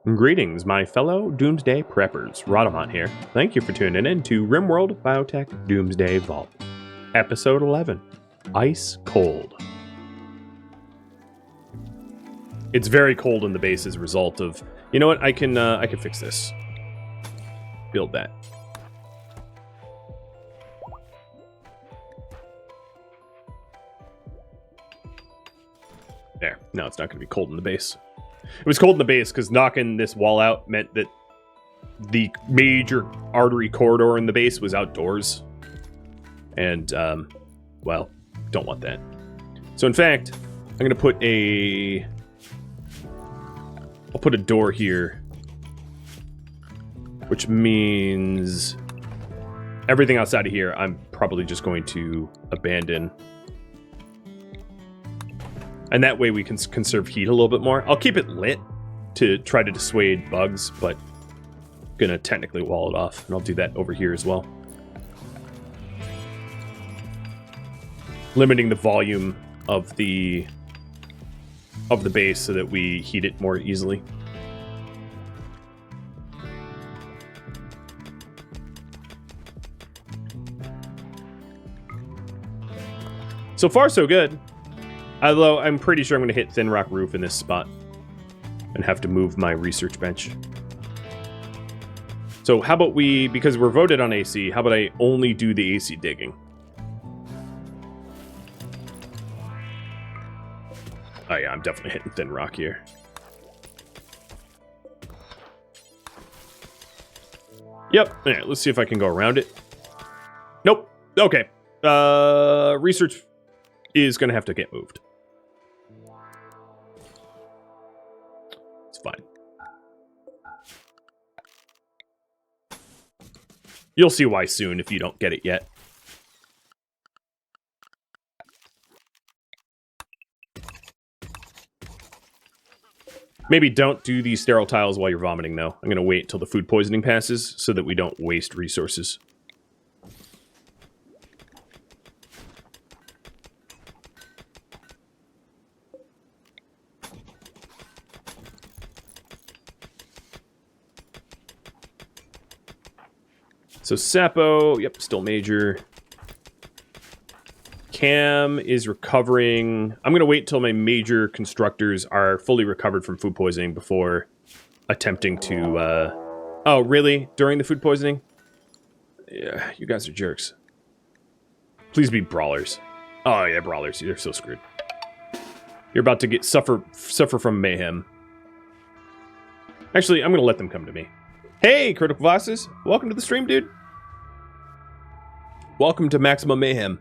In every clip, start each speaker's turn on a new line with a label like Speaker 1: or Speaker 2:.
Speaker 1: Greetings, my fellow Doomsday Preppers. Rhadamant here. Thank you for tuning in to RimWorld Biotech Doomsday Vault. Episode 11. Ice Cold. It's very cold in the base as a result of... You know what? I can fix this. Build that. There. Now it's not going to be cold in the base. It was cold in the base because knocking this wall out meant that the major artery corridor in the base was outdoors. And, well, don't want that. So in fact, I'm going to put I'll put a door here. Which means everything outside of here I'm probably just going to abandon. And that way we can conserve heat a little bit more. I'll keep it lit to try to dissuade bugs, but I'm gonna technically wall it off. And I'll do that over here as well. Limiting the volume of the base so that we heat it more easily. So far, so good. Although, I'm pretty sure I'm going to hit thin rock roof in this spot. And have to move my research bench. So how about we, because we're voted on AC, how about I only do the AC digging? Oh yeah, I'm definitely hitting thin rock here. Yep, yeah, let's see if I can go around it. Nope, okay. Research is going to have to get moved. It's fine. You'll see why soon if you don't get it yet. Maybe don't do these sterile tiles while you're vomiting, though. I'm going to wait till the food poisoning passes so that we don't waste resources. So Sapo, yep, still major. Cam is recovering. I'm going to wait till my major constructors are fully recovered from food poisoning before attempting to... Oh, really? During the food poisoning? Yeah, you guys are jerks. Please be brawlers. Oh, yeah, brawlers. You're so screwed. You're about to suffer from mayhem. Actually, I'm going to let them come to me. Hey, Critical Voxes! Welcome to the stream, dude. Welcome to Maximum Mayhem.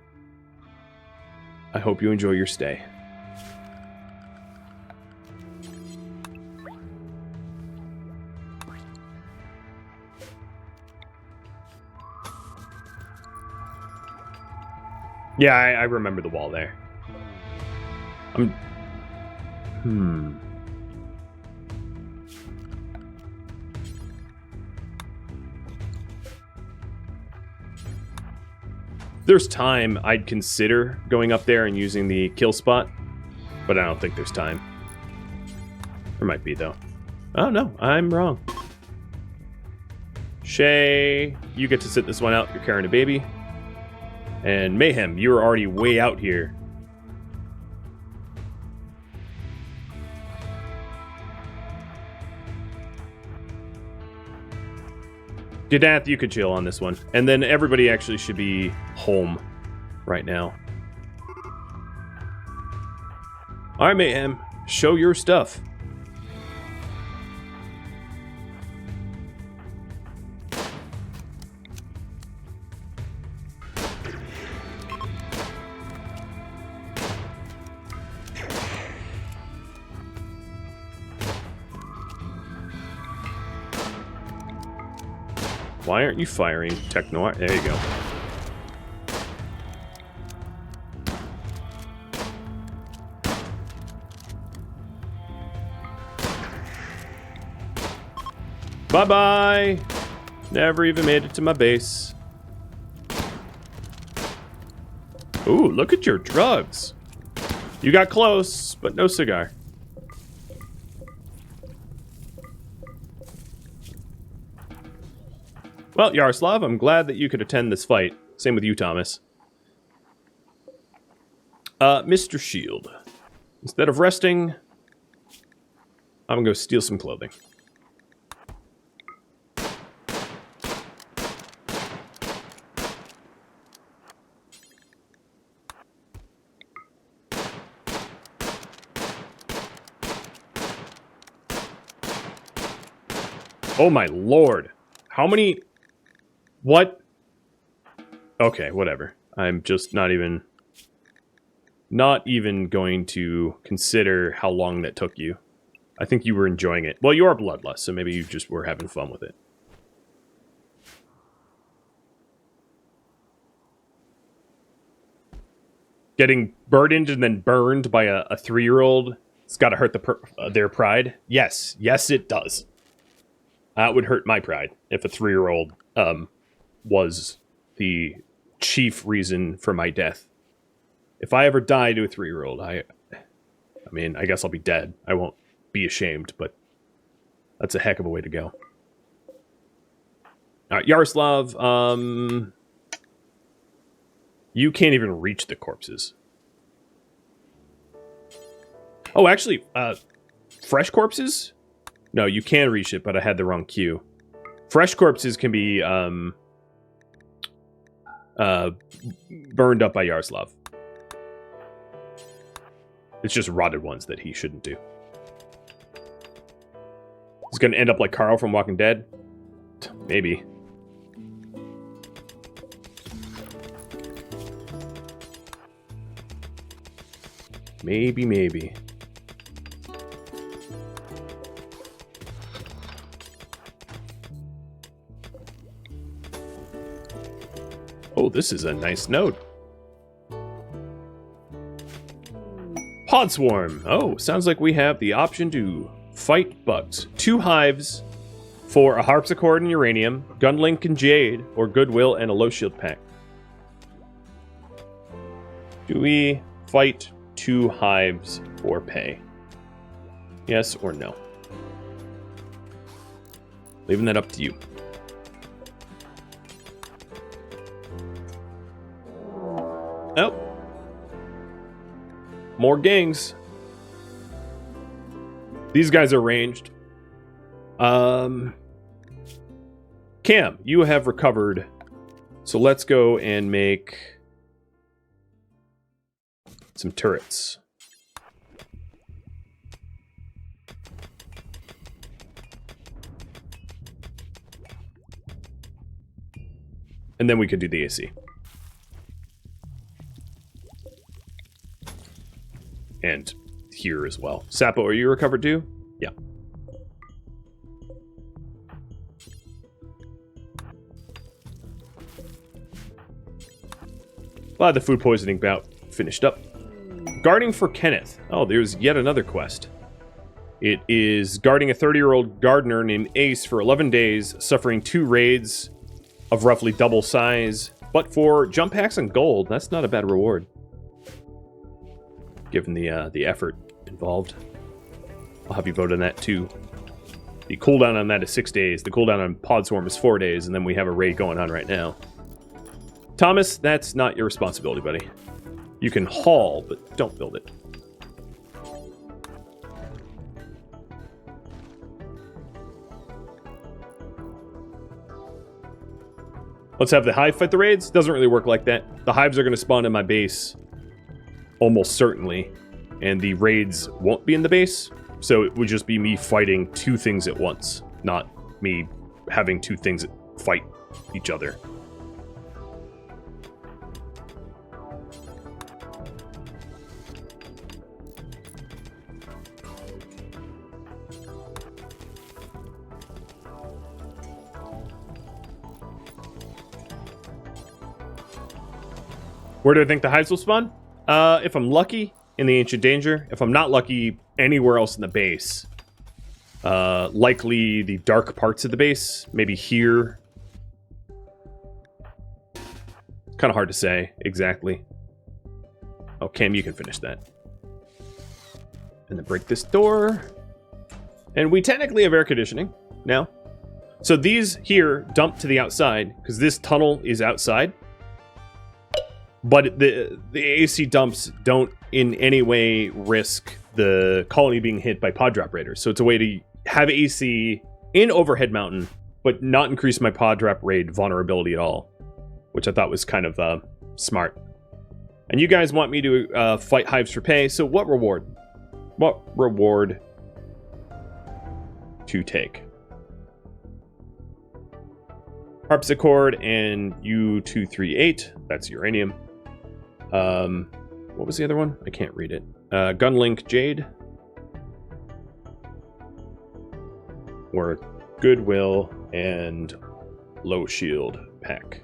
Speaker 1: I hope you enjoy your stay. Yeah, I remember the wall there. There's time, I'd consider going up there and using the kill spot, but I don't think there's time. There might be, though. Oh, no, I'm wrong. Shay, you get to sit this one out. You're carrying a baby. And Mayhem, you're already way out here. Gadath, you could chill on this one. And then everybody actually should be home right now. Alright, Mayhem. Show your stuff. Why aren't you firing, Technoir? There you go. Bye-bye! Never even made it to my base. Ooh, look at your drugs. You got close, but no cigar. Well, Yaroslav, I'm glad that you could attend this fight. Same with you, Thomas. Mr. Shield. Instead of resting, I'm gonna go steal some clothing. Oh my lord. How many... What? Okay, whatever. I'm just not even going to consider how long that took you. I think you were enjoying it. Well, you are bloodlust, so maybe you just were having fun with it. Getting burdened and then burned by a 3-year-old, it's got to hurt their pride. Yes, it does. That would hurt my pride if a 3-year-old was the chief reason for my death. If I ever die to a 3-year-old, I mean, I guess I'll be dead. I won't be ashamed, but that's a heck of a way to go. All right, Yaroslav, you can't even reach the corpses. Oh, actually, fresh corpses? No, you can reach it, but I had the wrong queue. Fresh corpses can be burned up by Yaroslav. It's just rotted ones that he shouldn't do. He's gonna end up like Carl from Walking Dead? Maybe. Maybe. Oh, this is a nice node. Podswarm. Oh, sounds like we have the option to fight bugs. 2 hives for a harpsichord and uranium, gunlink and jade, or goodwill and a low shield pack. Do we fight 2 hives for pay? Yes or no? Leaving that up to you. Oh. More gangs. These guys are ranged. Cam, you have recovered. So let's go and make some turrets. And then we could do the AC. And here as well. Sapo, are you recovered too? Yeah. Glad the food poisoning bout finished up. Guarding for Kenneth. Oh, there's yet another quest. It is guarding a 30-year-old gardener named Ace for 11 days, suffering 2 raids of roughly double size. But for jump packs and gold, that's not a bad reward, given the effort involved. I'll have you vote on that too. The cooldown on that is 6 days. The cooldown on Podswarm is 4 days, and then we have a raid going on right now. Thomas, that's not your responsibility, buddy. You can haul, but don't build it. Let's have the hive fight the raids. Doesn't really work like that. The hives are going to spawn in my base almost certainly, and the raids won't be in the base, so it would just be me fighting 2 things at once, not me having 2 things fight each other. Where do I think the hives will spawn? If I'm lucky, in the Ancient Danger. If I'm not lucky, anywhere else in the base. Likely the dark parts of the base. Maybe here. Kind of hard to say exactly. Oh, Cam, you can finish that. And then break this door. And we technically have air conditioning now. So these here dump to the outside because this tunnel is outside. But the AC dumps don't in any way risk the colony being hit by pod drop raiders. So it's a way to have AC in Overhead Mountain, but not increase my pod drop raid vulnerability at all, which I thought was kind of smart. And you guys want me to fight hives for pay, so what reward? What reward to take? Harpsichord and U238, that's uranium. What was the other one? I can't read it. Gunlink Jade. Or Goodwill and Low Shield Pack.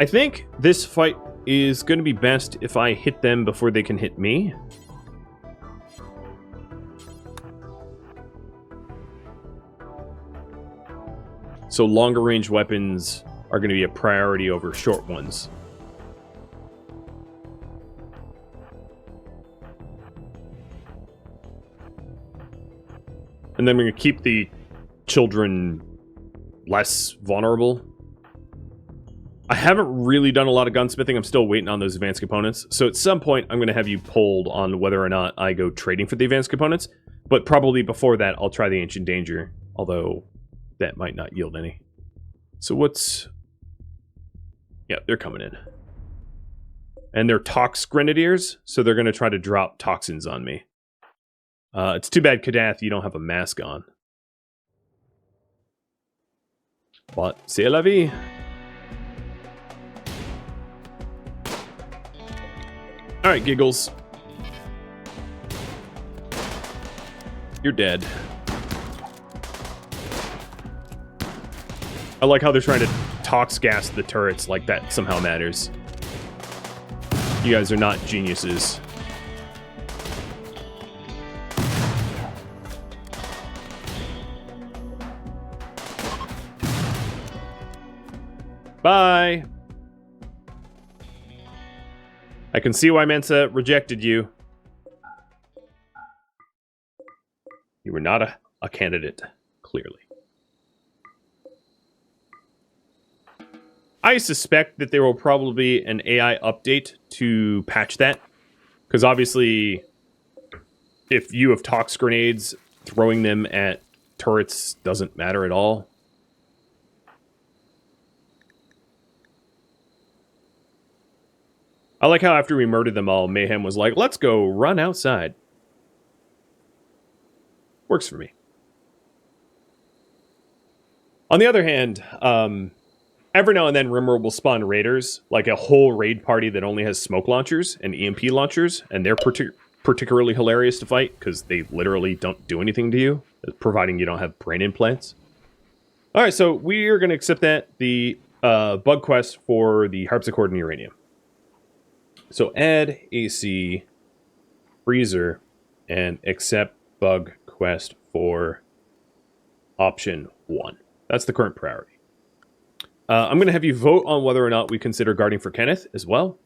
Speaker 1: I think this fight is going to be best if I hit them before they can hit me. So longer range weapons are going to be a priority over short ones. And then we're going to keep the children less vulnerable. I haven't really done a lot of gunsmithing. I'm still waiting on those advanced components. So at some point, I'm going to have you polled on whether or not I go trading for the advanced components. But probably before that, I'll try the Ancient Danger. Although, that might not yield any. So what's... Yeah, they're coming in. And they're Tox Grenadiers, so they're going to try to drop toxins on me. It's too bad, Kadath, you don't have a mask on. But, c'est la vie. Alright, Giggles. You're dead. I like how they're trying to tox gas the turrets like that somehow matters. You guys are not geniuses. Bye! I can see why Mensa rejected you. You were not a candidate, clearly. I suspect that there will probably be an AI update to patch that. Because obviously, if you have tox grenades, throwing them at turrets doesn't matter at all. I like how after we murdered them all, Mayhem was like, let's go run outside. Works for me. On the other hand, every now and then RimWorld will spawn raiders, like a whole raid party that only has smoke launchers and EMP launchers, and they're particularly hilarious to fight, because they literally don't do anything to you, providing you don't have brain implants. Alright, so we are going to accept that, the bug quest for the harpsichord and uranium. So add AC freezer and accept bug quest for option 1. That's the current priority. I'm going to have you vote on whether or not we consider guarding for Kenneth as well.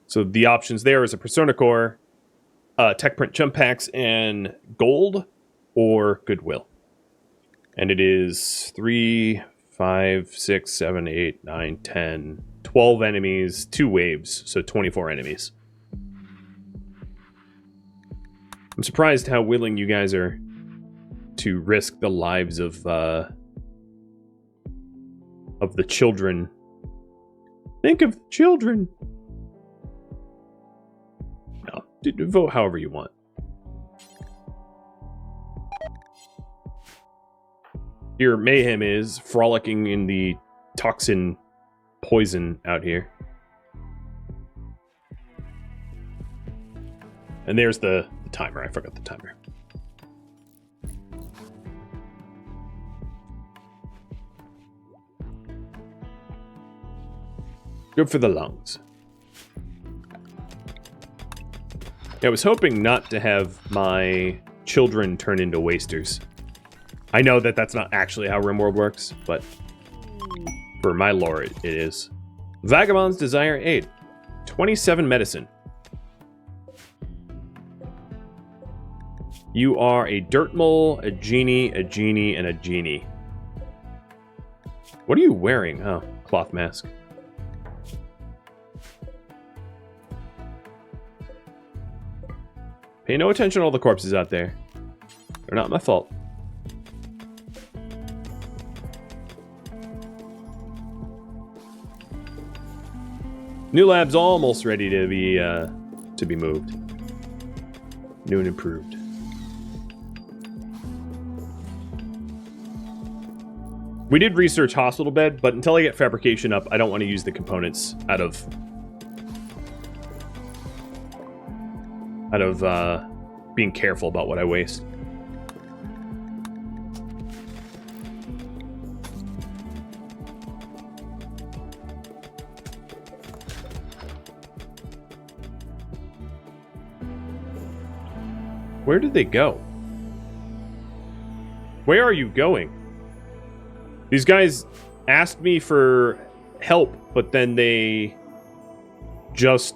Speaker 1: So the options there is a Persona Core, Tech Print Jump Packs, and Gold, or Goodwill. And it is 3, 5, 6, 7, 8, 9, 10, 12 enemies, 2 waves, so 24 enemies. I'm surprised how willing you guys are to risk the lives of the children. Think of children. No, vote however you want. Here, Mayhem is frolicking in the toxin poison out here. And there's the timer. I forgot the timer. Good for the lungs. I was hoping not to have my children turn into wasters. I know that that's not actually how RimWorld works, but for my lore, it is. Vagabond's Desire 8. 27 medicine. You are a dirt mole, a genie, a genie, and a genie. What are you wearing? Oh, cloth mask. Pay no attention to all the corpses out there. They're not my fault. New lab's almost ready to be moved. New and improved. We did research hospital bed, but until I get fabrication up, I don't want to use the components out of being careful about what I waste. Where did they go? Where are you going? These guys asked me for help, but then they just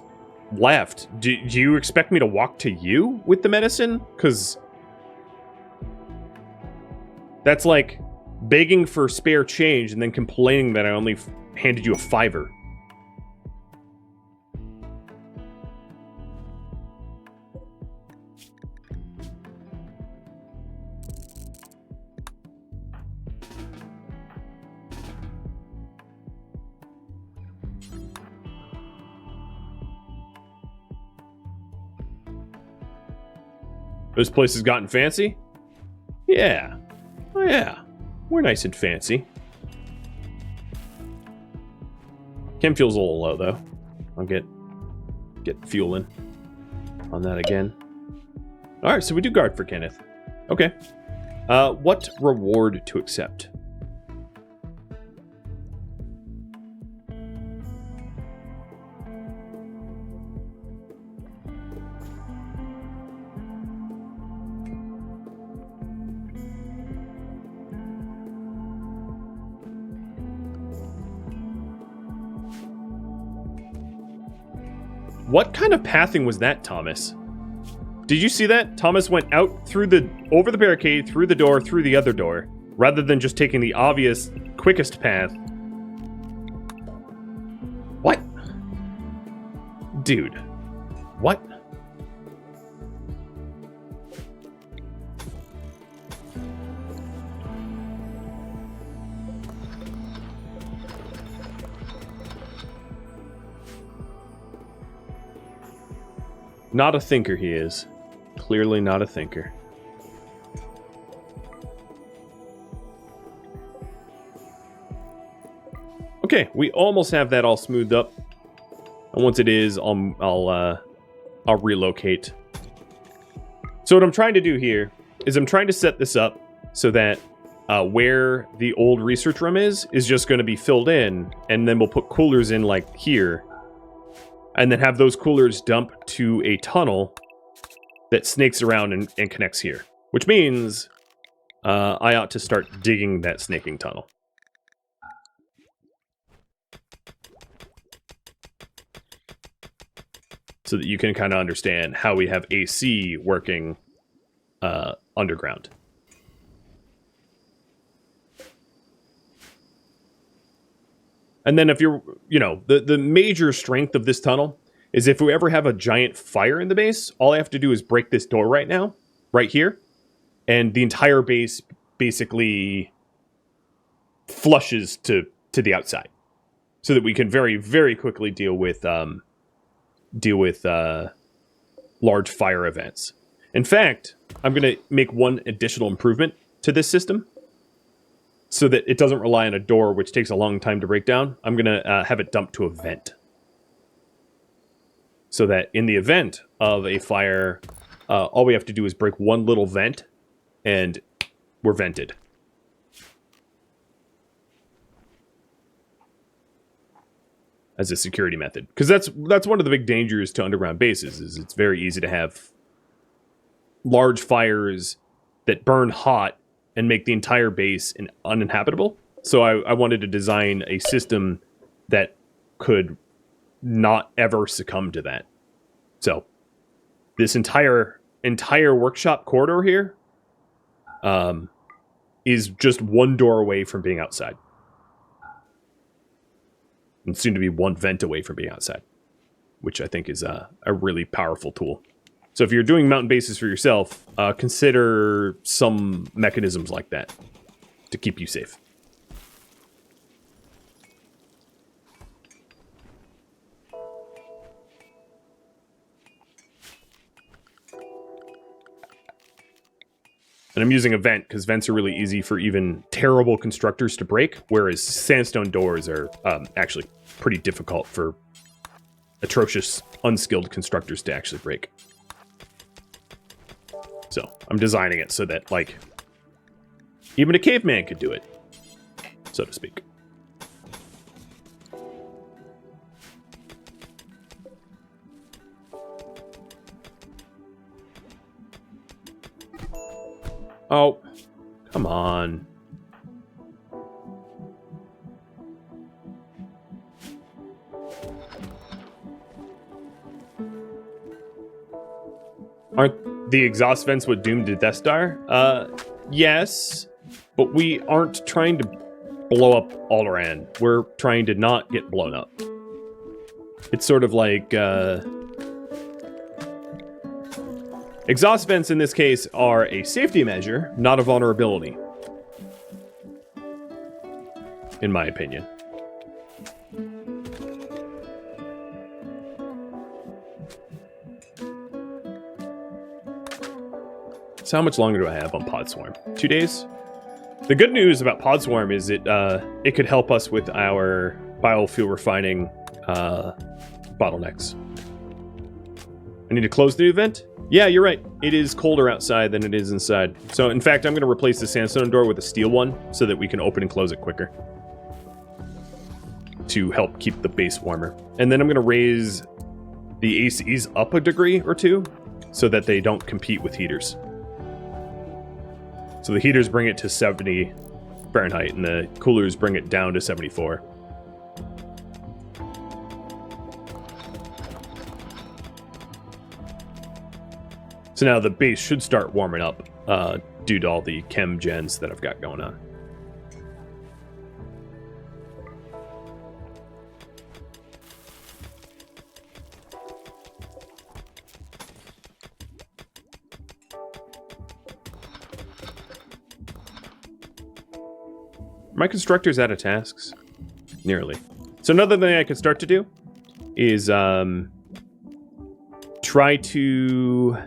Speaker 1: left. Do you expect me to walk to you with the medicine? Because that's like begging for spare change and then complaining that I only handed you a $5. This place has gotten fancy? Yeah. Oh yeah. We're nice and fancy. Chem fuel's a little low though. I'll get fueling on that again. Alright, so we do guard for Kenneth. Okay. What reward to accept? What kind of pathing was that, Thomas? Did you see that? Thomas went out over the barricade, through the door, through the other door, rather than just taking the obvious, quickest path. What? Dude. What? Not a thinker, he is. Clearly not a thinker. Okay, we almost have that all smoothed up. And once it is, I'll relocate. So what I'm trying to do here is I'm trying to set this up so that where the old research room is just going to be filled in, and then we'll put coolers in like here. And then have those coolers dump to a tunnel that snakes around and connects here. Which means I ought to start digging that snaking tunnel. So that you can kind of understand how we have AC working underground. And then if you're, the major strength of this tunnel is if we ever have a giant fire in the base, all I have to do is break this door right now, right here, and the entire base basically flushes to the outside. So that we can very, very quickly deal with large fire events. In fact, I'm going to make one additional improvement to this system, so that it doesn't rely on a door, which takes a long time to break down. I'm going to have it dumped to a vent. So that in the event of a fire, all we have to do is break one little vent, and we're vented. as a security method. Because that's one of the big dangers to underground bases, is it's very easy to have large fires that burn hot and make the entire base uninhabitable. So I wanted to design a system that could not ever succumb to that. So this entire workshop corridor here is just one door away from being outside. And soon to be one vent away from being outside, which I think is a really powerful tool. So if you're doing mountain bases for yourself, consider some mechanisms like that to keep you safe. And I'm using a vent because vents are really easy for even terrible constructors to break, whereas sandstone doors are actually pretty difficult for atrocious, unskilled constructors to actually break. So I'm designing it so that, like, even a caveman could do it, so to speak. Oh, come on. Aren't the exhaust vents what doomed the Death Star? Yes, but we aren't trying to blow up Alderaan. We're trying to not get blown up. It's sort of like, exhaust vents in this case are a safety measure, not a vulnerability. In my opinion. So how much longer do I have on Podswarm? 2 days? The good news about Podswarm is it could help us with our biofuel refining bottlenecks. I need to close the new vent? Yeah, you're right. It is colder outside than it is inside. So, in fact, I'm going to replace the sandstone door with a steel one so that we can open and close it quicker. To help keep the base warmer. And then I'm going to raise the ACs up a degree or two so that they don't compete with heaters. So the heaters bring it to 70 Fahrenheit and the coolers bring it down to 74. So now the base should start warming up due to all the chem gens that I've got going on. Are my constructors out of tasks? Nearly. So another thing I could start to do is try to...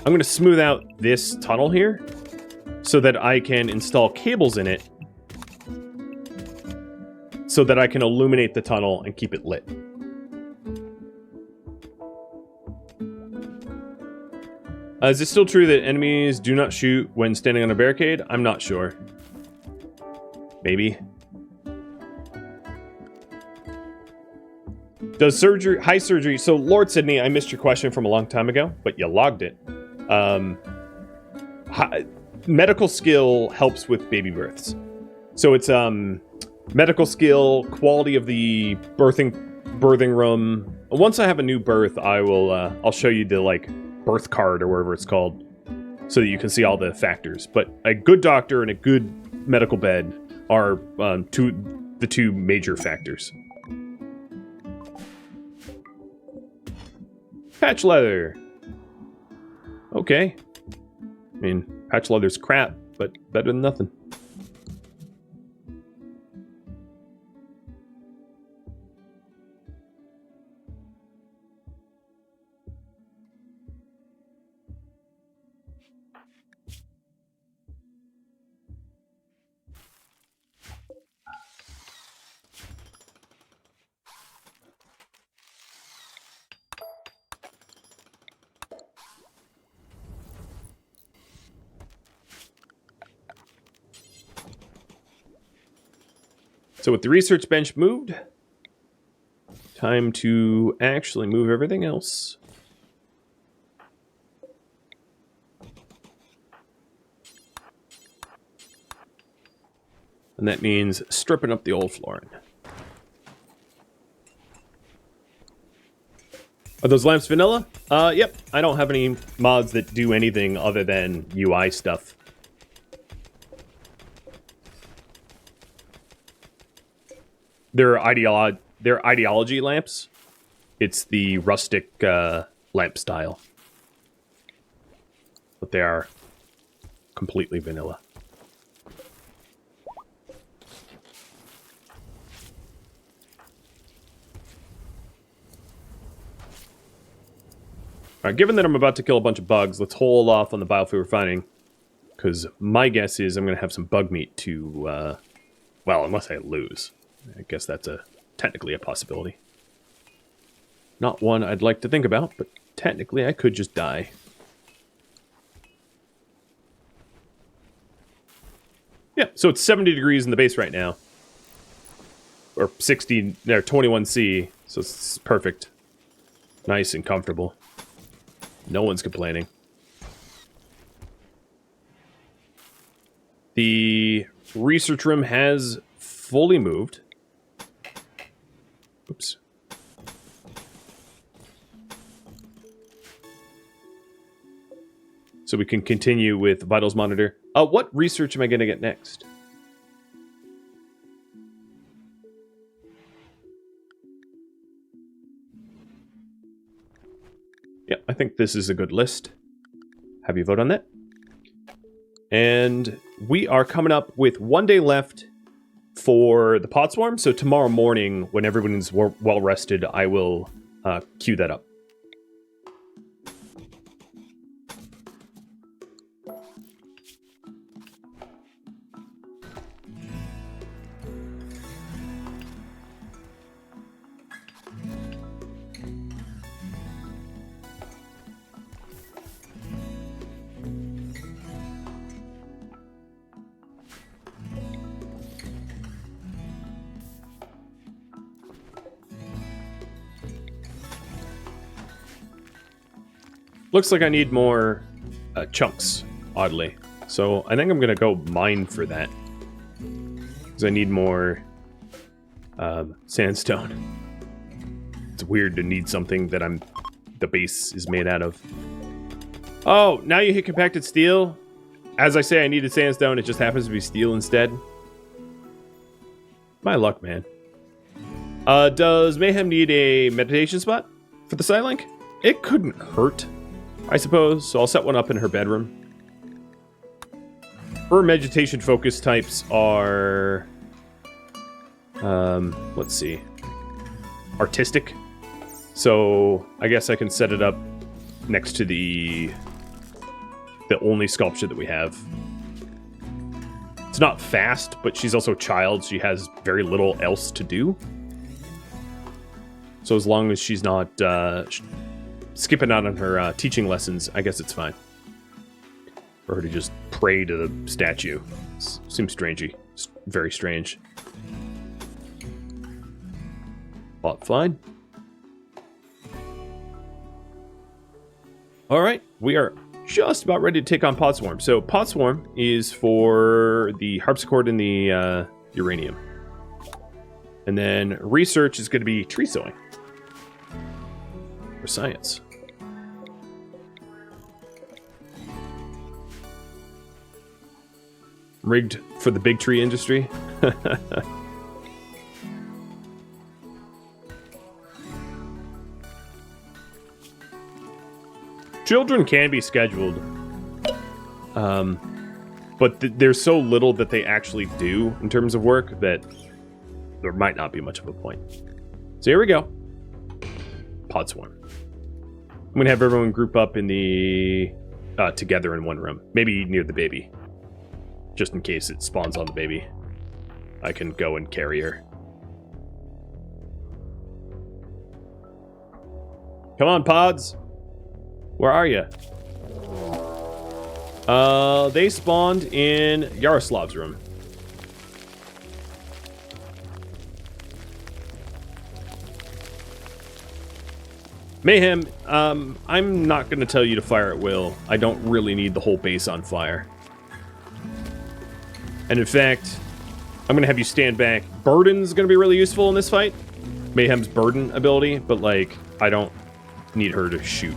Speaker 1: I'm going to smooth out this tunnel here so that I can install cables in it so that I can illuminate the tunnel and keep it lit. Is it still true that enemies do not shoot when standing on a barricade? I'm not sure. Maybe. Does surgery, high surgery, so Lord Sydney, I missed your question from a long time ago, but you logged it. Medical skill helps with baby births. So it's medical skill, quality of the birthing room. Once I have a new birth, I'll show you the like birth card or whatever it's called, so that you can see all the factors. But a good doctor and a good medical bed are the two major factors. Patch leather. Okay. I mean, patch leather's crap, but better than nothing. So with the research bench moved, time to actually move everything else. And that means stripping up the old flooring. Are those lamps vanilla? Yep. I don't have any mods that do anything other than UI stuff. They're ideology lamps. It's the rustic lamp style. But they are completely vanilla. Alright, given that I'm about to kill a bunch of bugs, let's hold off on the biofuel refining. Because my guess is I'm going to have some bug meat to, well, unless I lose. I guess that's technically a possibility. Not one I'd like to think about, but technically I could just die. Yeah, so it's 70 degrees in the base right now. Or 60, or 21C, so it's perfect. Nice and comfortable. No one's complaining. The research room has fully moved. Oops. So we can continue with vitals monitor. What research am I going to get next? Yeah, I think this is a good list. Have you vote on that? And we are coming up with 1 day left for the Podswarm. So tomorrow morning, when everyone's well rested, I will queue that up. Looks like I need more chunks, oddly. So I think I'm going to go mine for that. Because I need more sandstone. It's weird to need something that the base is made out of. Oh, now you hit compacted steel? As I say, I needed sandstone. It just happens to be steel instead. My luck, man. Does Mayhem need a meditation spot for the Silink? It couldn't hurt, I suppose, so I'll set one up in her bedroom. Her meditation focus types are... let's see. Artistic. So, I guess I can set it up next to the only sculpture that we have. It's not fast, but she's also a child. She has very little else to do. So as long as she's not skipping out on her teaching lessons, I guess it's fine. For her to just pray to the statue. Seems strangey. It's very strange. But fine. Alright, we are just about ready to take on Podswarm. So Podswarm is for the harpsichord and the uranium. And then research is going to be tree sowing. For science. Rigged for the big tree industry. Children can be scheduled. But there's so little that they actually do in terms of work that there might not be much of a point. So here we go. Podswarm. I'm going to have everyone group up in the... together in one room. Maybe near the baby. Just in case it spawns on the baby. I can go and carry her. Come on, Pods! Where are you? They spawned in Yaroslav's room. Mayhem, I'm not going to tell you to fire at will. I don't really need the whole base on fire. And in fact, I'm going to have you stand back. Burden's going to be really useful in this fight. Mayhem's burden ability, but, like, I don't need her to shoot.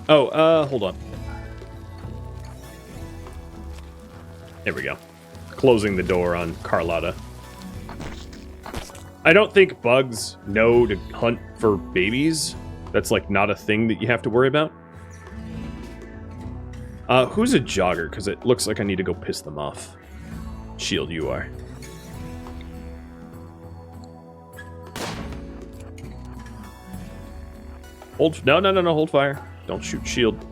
Speaker 1: Oh, hold on. There we go. Closing the door on Carlotta. I don't think bugs know to hunt for babies. That's, like, not a thing that you have to worry about. Who's a jogger? Because it looks like I need to go piss them off. Shield, you are. Hold... No, hold fire. Don't shoot shield.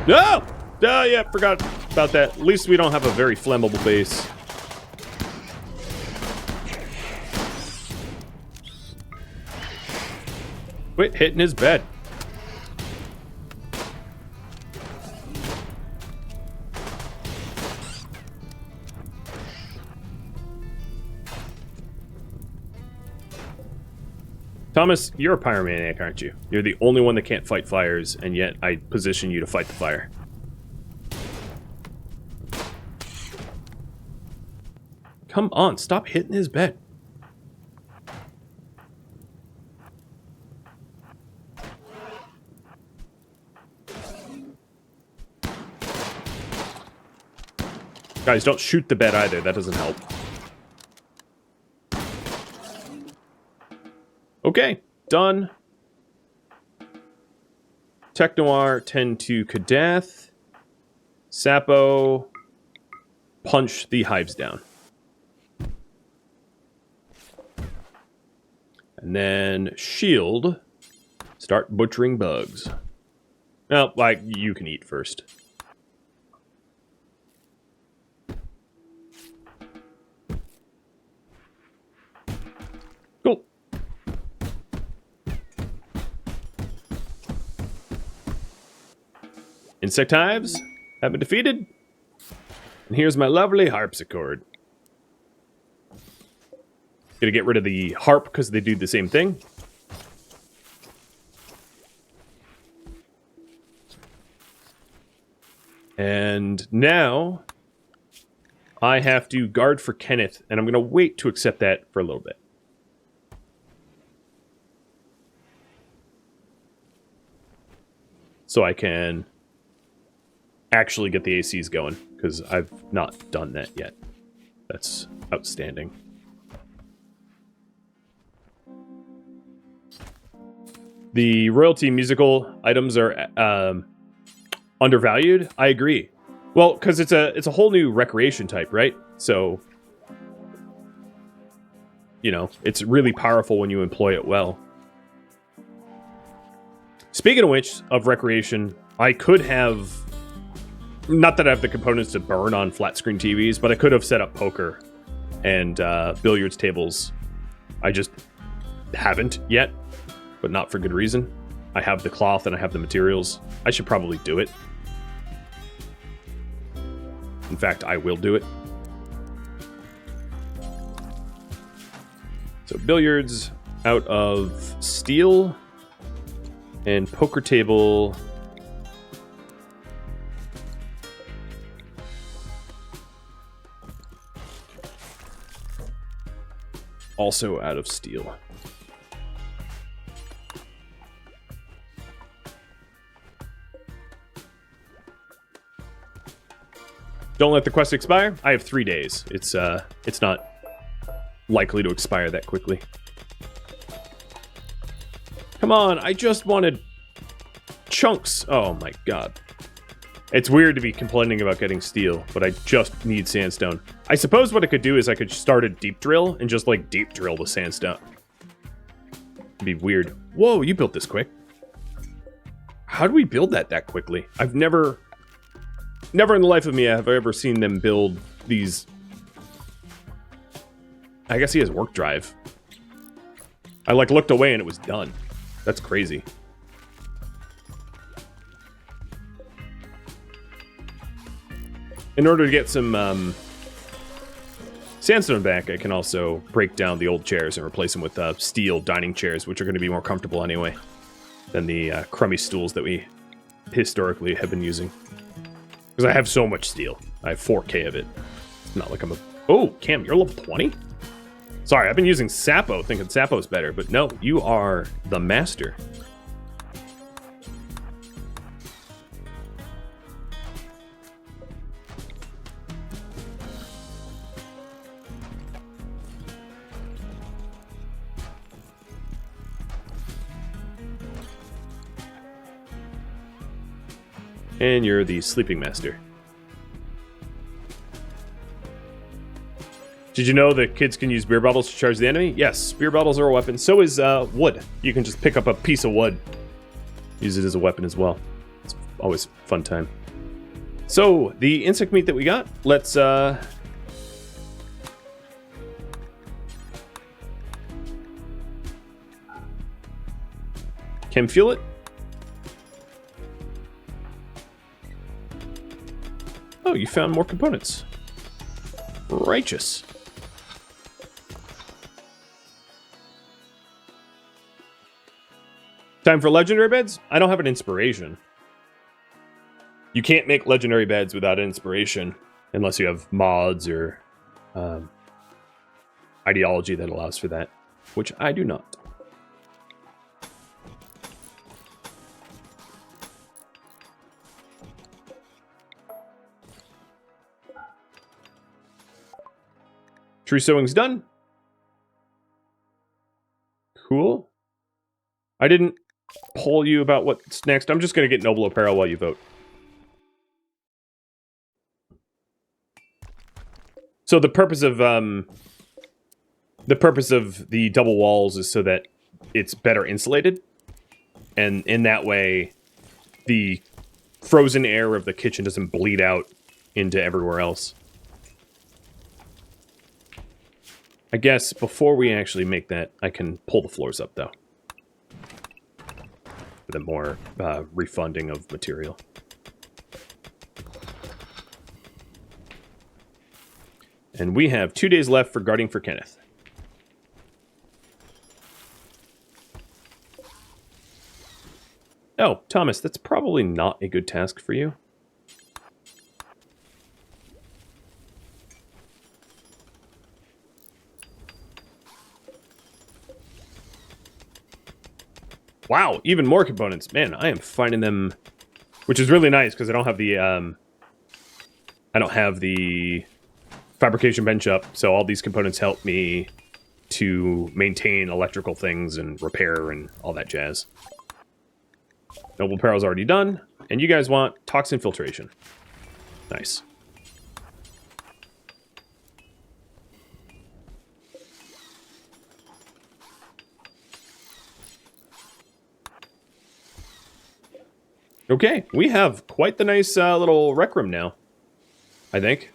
Speaker 1: No! Oh, yeah, forgot about that. At least we don't have a very flammable base. Quit hitting his bed. Thomas, you're a pyromaniac, aren't you? You're the only one that can't fight fires, and yet I position you to fight the fire. Come on, stop hitting his bed. Guys, don't shoot the bed either. That doesn't help. Okay, done. Tech Noir, tend to Kadath. Sapo, punch the hives down. And then Shield, start butchering bugs. Well, like, you can eat first. Cool. Insect hives have been defeated. And here's my lovely harpsichord. Gonna get rid of the harp because they do the same thing. And now I have to guard for Kenneth, and I'm gonna wait to accept that for a little bit. So I can actually get the ACs going, because I've not done that yet. That's outstanding. The royalty musical items are undervalued. I agree. Well, because it's a whole new recreation type, right? So, you know, it's really powerful when you employ it well. Speaking of which, of recreation, I could have... Not that I have the components to burn on flat screen TVs, but I could have set up poker and billiards tables. I just haven't yet, but not for good reason. I have the cloth and I have the materials. I should probably do it. In fact, I will do it. So billiards out of steel and poker table... also out of steel. Don't let the quest expire. I have 3 days. It's not likely to expire that quickly. Come on, I just wanted chunks. Oh my god. It's weird to be complaining about getting steel, but I just need sandstone. I suppose what I could do is I could start a deep drill and just, like, deep drill the sandstone. It'd be weird. Whoa, you built this quick. How do we build that quickly? I've never in the life of me have I ever seen them build these I guess he has work drive. I like looked away and it was done. That's crazy. In order to get some sandstone back, I can also break down the old chairs and replace them with steel dining chairs, which are going to be more comfortable anyway than the crummy stools that we historically have been using. Because I have so much steel. I have 4K of it. It's not like I'm a... Oh, Cam, you're level 20? Sorry, I've been using Sapo, thinking Sapo's better, but no, you are the master. And you're the sleeping master. Did you know that kids can use beer bottles to charge the enemy? Yes, beer bottles are a weapon. So is wood. You can just pick up a piece of wood. Use it as a weapon as well. It's always a fun time. So, the insect meat that we got, let's... Can fuel it? Oh, you found more components. Righteous. Time for legendary beds? I don't have an inspiration. You can't make legendary beds without an inspiration unless you have mods or ideology that allows for that, which I do not. Tree sowing's done. Cool. I didn't poll you about what's next. I'm just going to get noble apparel while you vote. So the purpose of the double walls is so that it's better insulated, and in that way, the frozen air of the kitchen doesn't bleed out into everywhere else. I guess before we actually make that, I can pull the floors up, though. For the more refunding of material. And we have 2 days left for guarding for Kenneth. Oh, Thomas, that's probably not a good task for you. Wow, even more components. Man, I am finding them, which is really nice because I don't have the fabrication bench up, so all these components help me to maintain electrical things and repair and all that jazz. Noble apparel's already done, and you guys want toxin filtration. Nice. Okay, we have quite the nice little rec room now, I think.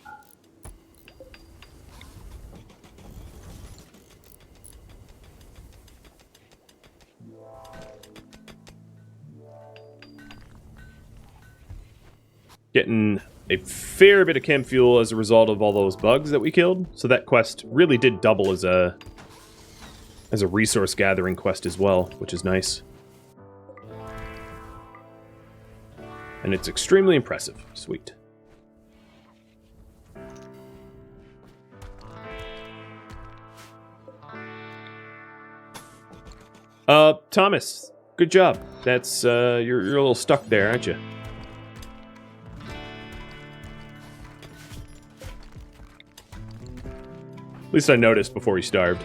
Speaker 1: Getting a fair bit of chem fuel as a result of all those bugs that we killed. So that quest really did double as a resource gathering quest as well, which is nice. And it's extremely impressive. Sweet. Thomas, good job. That's, you're a little stuck there, aren't you? At least I noticed before he starved.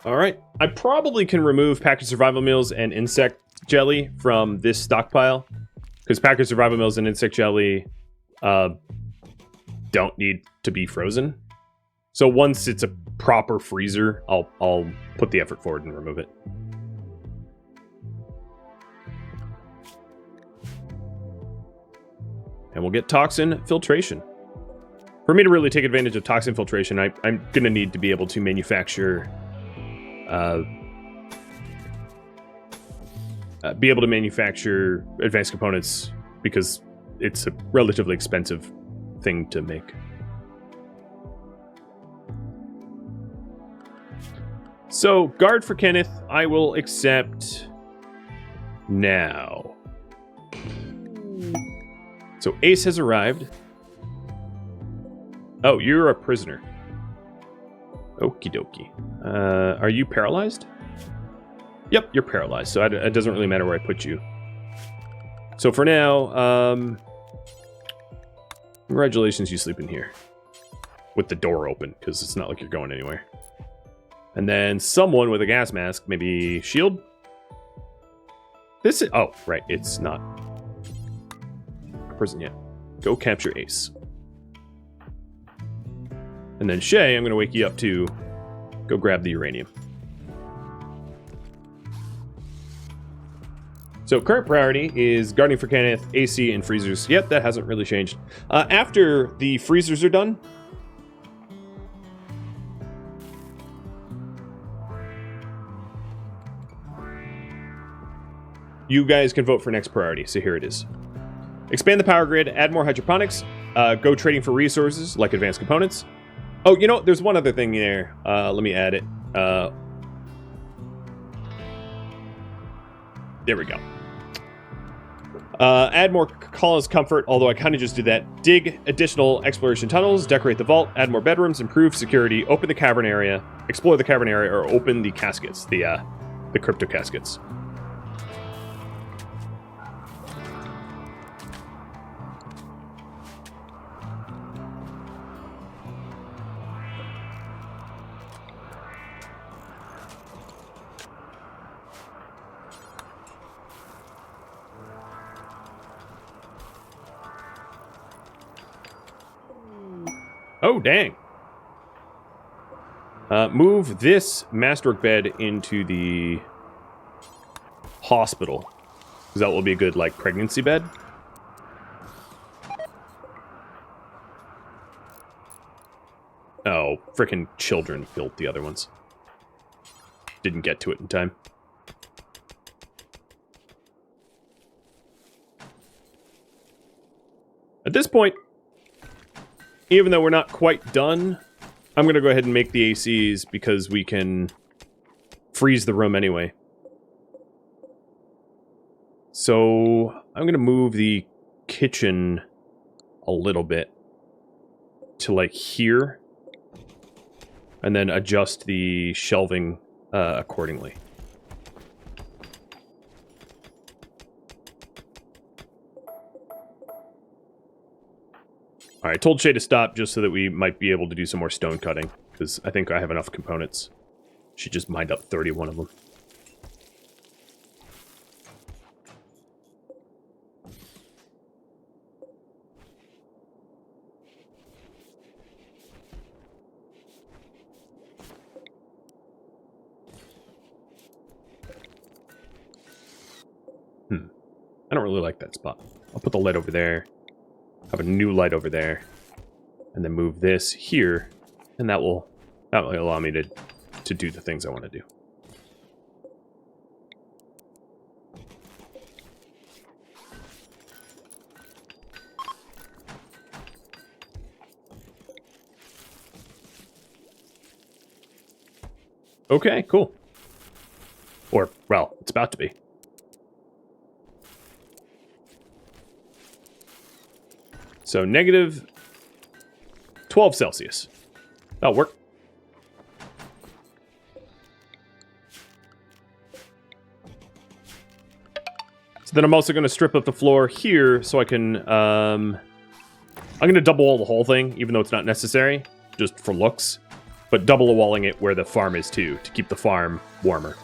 Speaker 1: All right. I probably can remove packaged survival meals and insect jelly from this stockpile, because packaged survival meals and insect jelly don't need to be frozen. So once it's a proper freezer, I'll put the effort forward and remove it. And we'll get toxin filtration. For me to really take advantage of toxin filtration, I'm going to need to be able to manufacture... be able to manufacture advanced components, because it's a relatively expensive thing to make. So, guard for Kenneth, I will accept now. So, Ace has arrived. Oh, you're a prisoner. Okie dokie. Are you paralyzed? Yep, you're paralyzed, so it doesn't really matter where I put you. So for now, congratulations, you sleep in here. With the door open, because it's not like you're going anywhere. And then someone with a gas mask, maybe shield? This is... Oh, right, it's not a prison yet. Go capture Ace. And then Shay, I'm going to wake you up to go grab the uranium. So current priority is guarding for Kenneth, AC, and freezers. Yep, that hasn't really changed. After the freezers are done, you guys can vote for next priority. So here it is. Expand the power grid, add more hydroponics, go trading for resources like advanced components. Oh, you know, there's one other thing there. Let me add it. There we go. Add more colonist comfort, although I kind of just did that. Dig additional exploration tunnels, decorate the vault, add more bedrooms, improve security, open the cavern area, explore the cavern area, or open the caskets, the crypto caskets. Oh, dang. Move this masterwork bed into the hospital, because that will be a good, like, pregnancy bed. Oh, frickin' children built the other ones. Didn't get to it in time. At this point, even though we're not quite done, I'm going to go ahead and make the ACs because we can freeze the room anyway. So I'm going to move the kitchen a little bit to like here, and then adjust the shelving accordingly. Alright, I told Shay to stop just so that we might be able to do some more stone cutting, because I think I have enough components. She just mined up 31 of them. I don't really like that spot. I'll put the light over there. Have a new light over there, and then move this here, and that will allow me to do the things I want to do. Okay, cool. Or, well, it's about to be. So, negative 12 Celsius. That'll work. So then I'm also going to strip up the floor here so I can... I'm going to double wall the whole thing, even though it's not necessary, just for looks. but double walling it where the farm is too, to keep the farm warmer.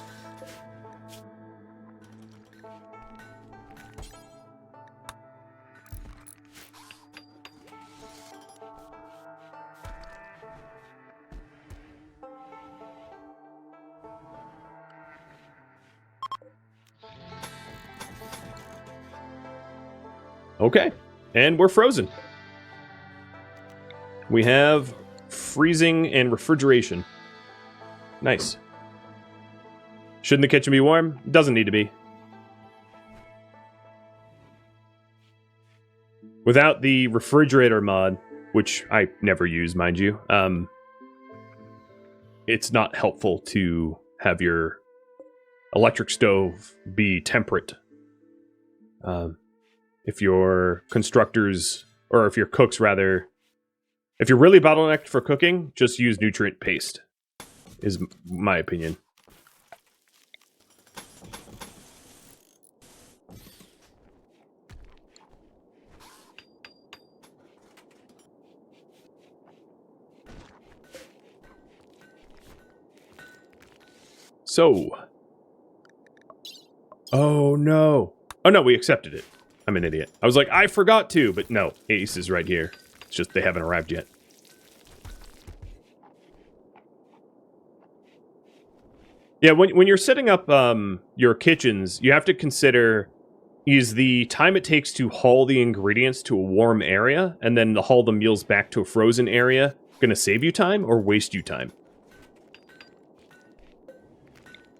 Speaker 1: Okay, and we're frozen. We have freezing and refrigeration. Nice. Shouldn't the kitchen be warm? Doesn't need to be. Without the refrigerator mod, which I never use, mind you, it's not helpful to have your electric stove be temperate. If your constructors, or if your cooks rather, if you're really bottlenecked for cooking, just use nutrient paste, is my opinion. So. Oh no. Oh no, we accepted it. I'm an idiot. I was like, I forgot to, but no, Ace is right here. It's just they haven't arrived yet. Yeah, when you're setting up your kitchens, you have to consider, is the time it takes to haul the ingredients to a warm area and then to haul the meals back to a frozen area going to save you time or waste you time?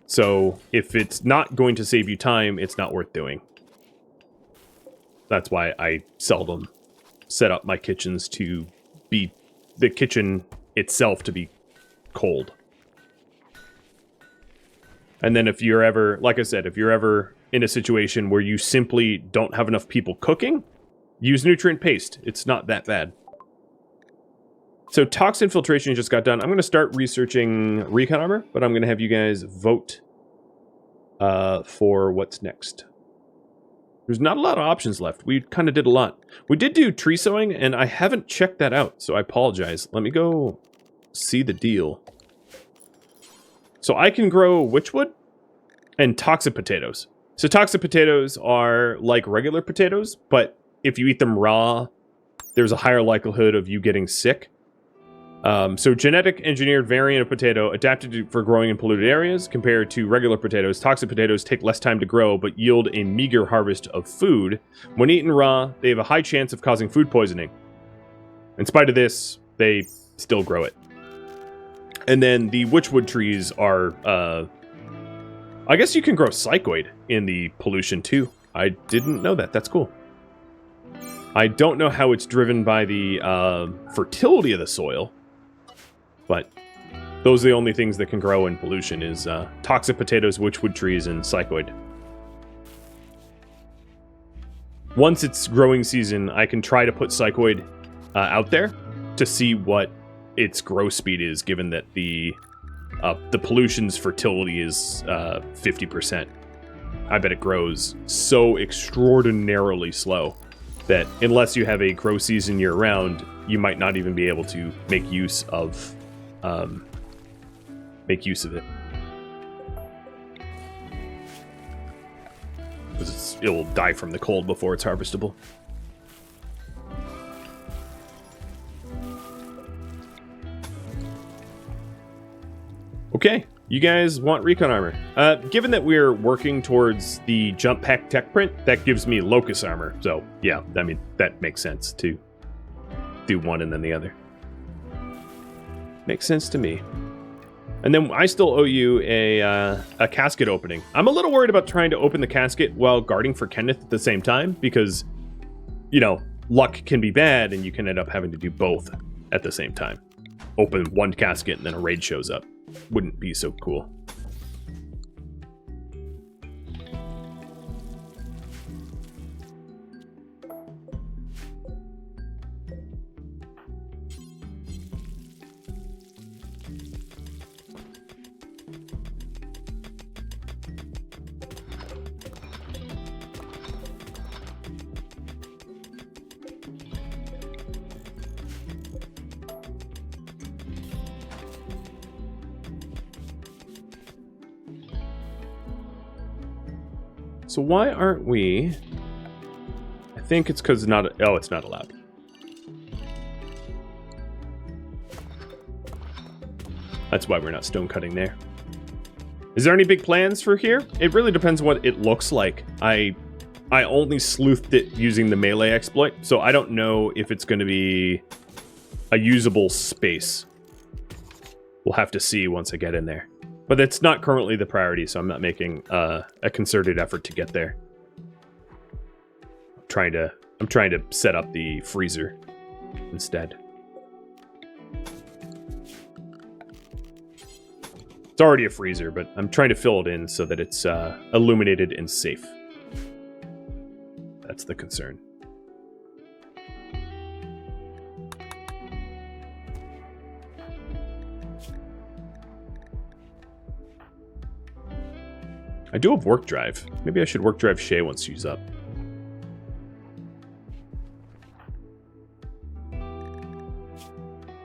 Speaker 1: So if it's not going to save you time, it's not worth doing. That's why I seldom set up my kitchens to be, the kitchen itself to be cold. And then if you're ever, like I said, if you're ever in a situation where you simply don't have enough people cooking, use nutrient paste. It's not that bad. So toxin filtration just got done. I'm going to start researching recon armor, but I'm going to have you guys vote for what's next. There's not a lot of options left. We kind of did a lot. We did do tree sowing, and I haven't checked that out, so I apologize. Let me go see the deal. So I can grow witchwood and toxic potatoes. So toxic potatoes are like regular potatoes, but if you eat them raw, there's a higher likelihood of you getting sick. So genetic engineered variant of potato adapted for growing in polluted areas compared to regular potatoes. Toxic potatoes take less time to grow but yield a meager harvest of food. When eaten raw, they have a high chance of causing food poisoning. In spite of this, they still grow it. And then the witchwood trees are, I guess you can grow psychoid in the pollution too. I didn't know that. That's cool. I don't know how it's driven by the fertility of the soil. But those are the only things that can grow in pollution is toxic potatoes, witchwood trees, and psychoid. Once it's growing season, I can try to put psychoid out there to see what its growth speed is, given that the pollution's fertility is 50%. I bet it grows so extraordinarily slow that unless you have a grow season year-round, you might not even be able to make use of it. Because it will die from the cold before it's harvestable. Okay, you guys want recon armor. Given that we're working towards the jump pack tech print, that gives me locust armor. So, yeah, I mean, that makes sense to do one and then the other. Makes sense to me. And then I still owe you a casket opening. I'm a little worried about trying to open the casket while guarding for Kenneth at the same time, because, you know, luck can be bad and you can end up having to do both at the same time. Open one casket and then a raid shows up. Wouldn't be so cool. So why aren't we... I think it's because it's not... Oh, it's not allowed. That's why we're not stone cutting there. Is there any big plans for here? It really depends what it looks like. I only sleuthed it using the melee exploit, so I don't know if it's going to be a usable space. We'll have to see once I get in there. But it's not currently the priority, so I'm not making a concerted effort to get there. I'm trying to set up the freezer instead. It's already a freezer, but I'm trying to fill it in so that it's illuminated and safe. That's the concern. I do have work drive. Maybe I should work drive Shay once she's up.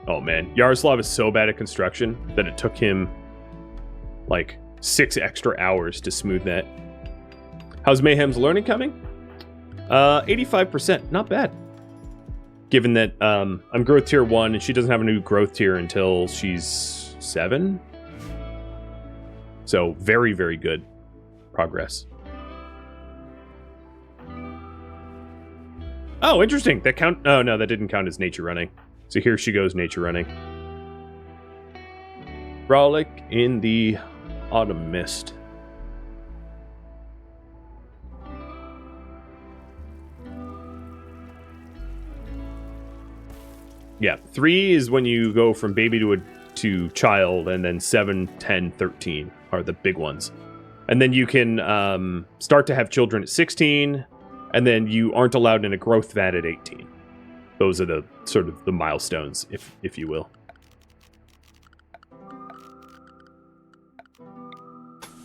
Speaker 1: Oh man, Yaroslav is so bad at construction that it took him like 6 extra hours to smooth that. How's Mayhem's learning coming? 85%, not bad. Given that I'm growth tier 1 and she doesn't have a new growth tier until she's 7. So very, very good progress. Oh, interesting. That count... Oh, no, that didn't count as nature running. So here she goes, nature running. Frolic in the autumn mist. Yeah, 3 is when you go from baby to child, and then 7, 10, 13 are the big ones. And then you can start to have children at 16, and then you aren't allowed in a growth vat at 18. Those are the sort of the milestones, if you will.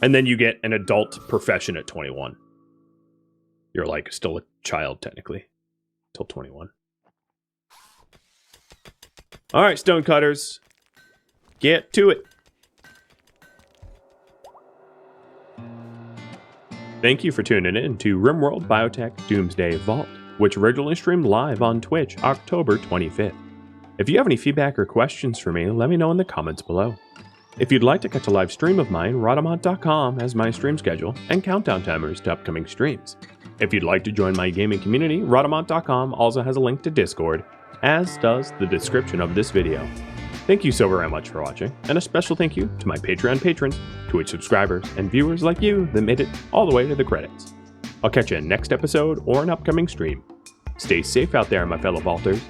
Speaker 1: And then you get an adult profession at 21. You're like still a child technically, till 21. All right, stonecutters, get to it. Thank you for tuning in to RimWorld Biotech Doomsday Vault, which originally streamed live on Twitch October 25th. If you have any feedback or questions for me, let me know in the comments below. If you'd like to catch a live stream of mine, Rhadamant.com has my stream schedule and countdown timers to upcoming streams. If you'd like to join my gaming community, Rhadamant.com also has a link to Discord, as does the description of this video. Thank you so very much for watching, and a special thank you to my Patreon patrons, Twitch subscribers, and viewers like you that made it all the way to the credits. I'll catch you in next episode or an upcoming stream. Stay safe out there, my fellow vaulters,